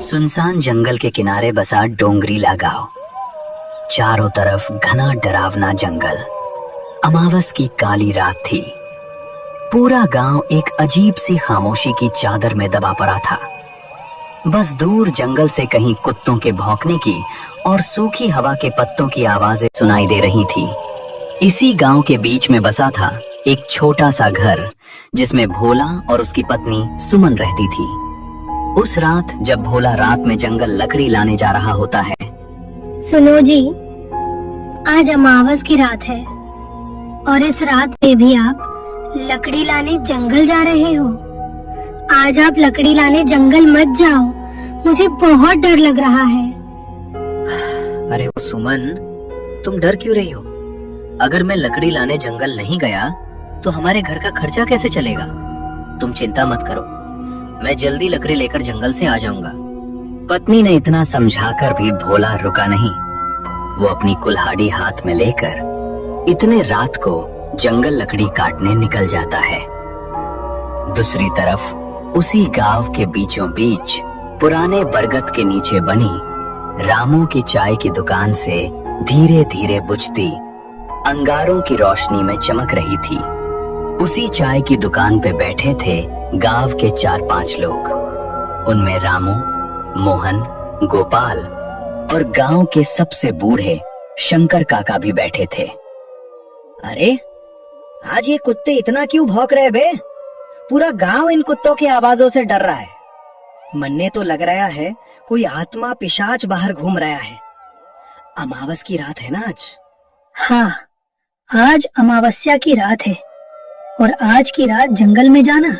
सुनसान जंगल के किनारे बसा डोंगरीला गांव। चारों तरफ घना डरावना जंगल। अमावस की काली रात थी। पूरा गांव एक अजीब सी खामोशी की चादर में दबा पड़ा था। बस दूर जंगल से कहीं कुत्तों के भौंकने की और सूखी हवा के पत्तों की आवाजें सुनाई दे रही थी। इसी गांव के बीच में बसा था एक छोटा सा घर, जिसमें भोला और उसकी पत्नी सुमन रहती थी। उस रात जब भोला रात में जंगल लकड़ी लाने जा रहा होता है। सुनो जी, आज अमावस की रात है और इस रात में भी आप लकड़ी लाने जंगल जा रहे हो। आज आप लकड़ी लाने जंगल मत जाओ, मुझे बहुत डर लग रहा है। अरे वो सुमन, तुम डर क्यों रही हो? अगर मैं लकड़ी लाने जंगल नहीं गया तो हमारे घर का खर्चा कैसे चलेगा? तुम चिंता मत करो, मैं जल्दी लकड़ी लेकर जंगल से आ जाऊंगा। पत्नी ने इतना समझाकर भी भोला रुका नहीं। वो अपनी कुल्हाड़ी हाथ में लेकर इतने रात को जंगल लकड़ी काटने निकल जाता है। दूसरी तरफ उसी गांव के बीचों बीच पुराने बरगद के नीचे बनी रामू की चाय की दुकान से धीरे धीरे बुझती अंगारों की रोशनी में चमक रही थी। उसी चाय की दुकान पे बैठे थे गांव के 4-5 लोग। उनमें रामू, मोहन, गोपाल और गांव के सबसे बूढ़े शंकर काका भी बैठे थे। अरे आज ये कुत्ते इतना क्यों भौंक रहे बे? पूरा गांव इन कुत्तों की आवाजों से डर रहा है। मन्ने तो लग रहा है कोई आत्मा पिशाच बाहर घूम रहा है। अमावस की रात है ना आज? हाँ, आज अमावस्या की रात है और आज की रात जंगल में जाना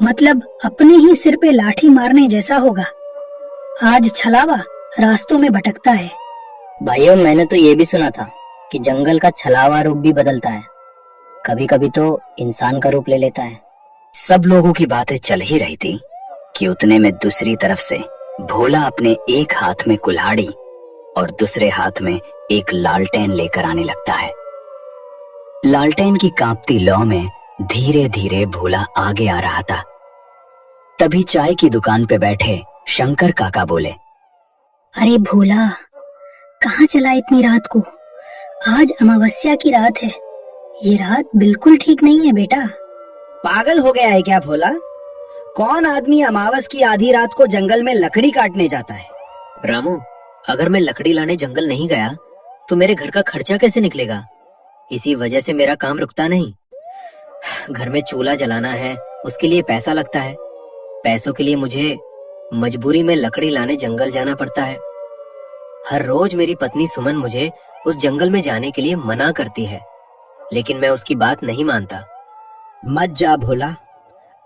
मतलब अपने ही सिर पे लाठी मारने जैसा होगा। आज छलावा रास्तों में भटकता है। भाइयों, मैंने तो ये भी सुना था कि जंगल का छलावा रूप भी बदलता है, कभी कभी तो इंसान का रूप ले लेता है। सब लोगों की बातें चल ही रही थी कि उतने में दूसरी तरफ से भोला अपने एक हाथ में कुल्हाड़ी और दूसरे हाथ में एक लालटेन लेकर आने लगता है। लालटेन की कांपती लौ में धीरे धीरे भोला आगे आ रहा था। तभी चाय की दुकान पे बैठे शंकर काका बोले, अरे भोला, कहाँ चला इतनी रात को? आज अमावस्या की रात है। ये रात बिल्कुल ठीक नहीं है बेटा। पागल हो गया है क्या भोला? कौन आदमी अमावस की आधी रात को जंगल में लकड़ी काटने जाता है? रामू, अगर मैं लकड़ी लाने जंगल नहीं गया तो मेरे घर का खर्चा कैसे निकलेगा? इसी वजह से मेरा काम रुकता नहीं। घर में चूल्हा जलाना है, उसके लिए पैसा लगता है। पैसों के लिए मुझे मजबूरी में लकड़ी लाने जंगल जाना पड़ता है। हर रोज मेरी पत्नी सुमन मुझे उस जंगल में जाने के लिए मना करती है, लेकिन मैं उसकी बात नहीं मानता। मत जा भोला,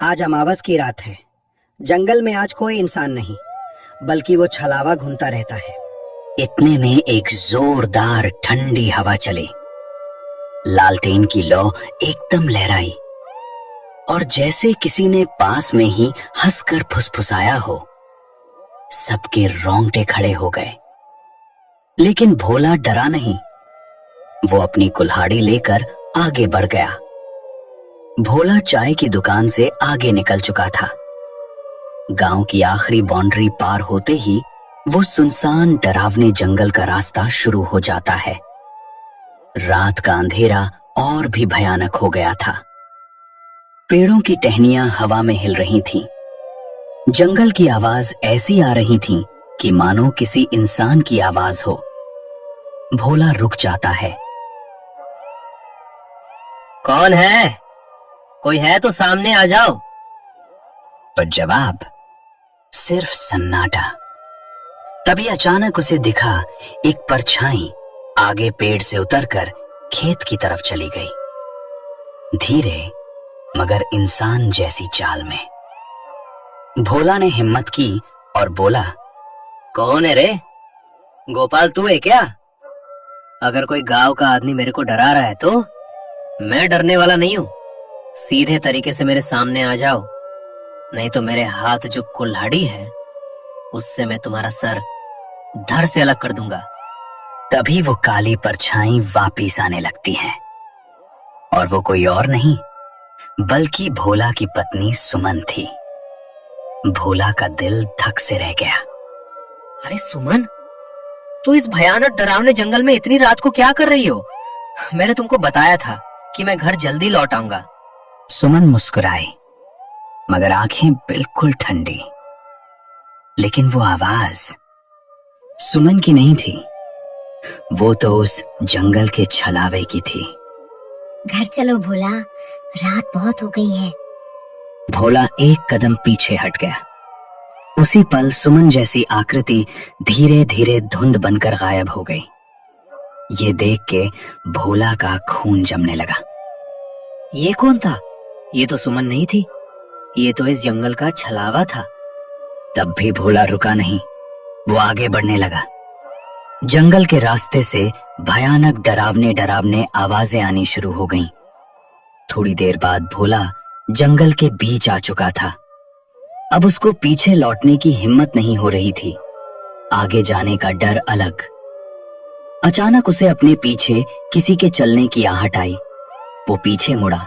आज अमावस की रात है। जंगल में आज कोई इंसान नहीं, बल्कि वो छलावा घूमता रहता है। इतने में एक जोरदार ठंडी हवा चली। लालटेन की लौ एकदम लहराई और जैसे किसी ने पास में ही हंसकर फुसफुसाया हो। सबके रोंगटे खड़े हो गए, लेकिन भोला डरा नहीं। वो अपनी कुल्हाड़ी लेकर आगे बढ़ गया। भोला चाय की दुकान से आगे निकल चुका था। गांव की आखिरी बाउंड्री पार होते ही वो सुनसान डरावने जंगल का रास्ता शुरू हो जाता है। रात का अंधेरा और भी भयानक हो गया था। पेड़ों की टहनियां हवा में हिल रही थीं। जंगल की आवाज ऐसी आ रही थी कि मानो किसी इंसान की आवाज हो। भोला रुक जाता है। कौन है? कोई है तो सामने आ जाओ। पर जवाब सिर्फ सन्नाटा। तभी अचानक उसे दिखा एक परछाई आगे पेड़ से उतरकर खेत की तरफ चली गई, धीरे मगर इंसान जैसी चाल में। भोला ने हिम्मत की और बोला, कौन है रे? गोपाल तू है क्या? अगर कोई गांव का आदमी मेरे को डरा रहा है तो मैं डरने वाला नहीं हूँ। सीधे तरीके से मेरे सामने आ जाओ, नहीं तो मेरे हाथ जो कुल्हाड़ी है उससे मैं तुम्हारा सर धड़ से अलग कर दूंगा। तभी वो काली परछाई वापिस आने लगती है और वो कोई और नहीं बल्कि भोला की पत्नी सुमन थी। भोला का दिल धक से रह गया। अरे सुमन, तू इस भयानक डरावने जंगल में इतनी रात को क्या कर रही हो? मैंने तुमको बताया था कि मैं घर जल्दी लौट आऊंगा। सुमन मुस्कुराई, मगर आंखें बिल्कुल ठंडी। लेकिन वो आवाज सुमन की नहीं थी, वो तो उस जंगल के छलावे की थी। घर चलो भोला, रात बहुत हो गई है। भोला एक कदम पीछे हट गया। उसी पल सुमन जैसी आकृति धीरे धीरे धुंध बनकर गायब हो गई। ये देख के भोला का खून जमने लगा। ये कौन था? ये तो सुमन नहीं थी, ये तो इस जंगल का छलावा था। तब भी भोला रुका नहीं, वो आगे बढ़ने लगा। जंगल के रास्ते से भयानक डरावने डरावने आवाजें आनी शुरू हो गईं। थोड़ी देर बाद भोला जंगल के बीच आ चुका था। अब उसको पीछे लौटने की हिम्मत नहीं हो रही थी, आगे जाने का डर अलग। अचानक उसे अपने पीछे किसी के चलने की आहट आई। वो पीछे मुड़ा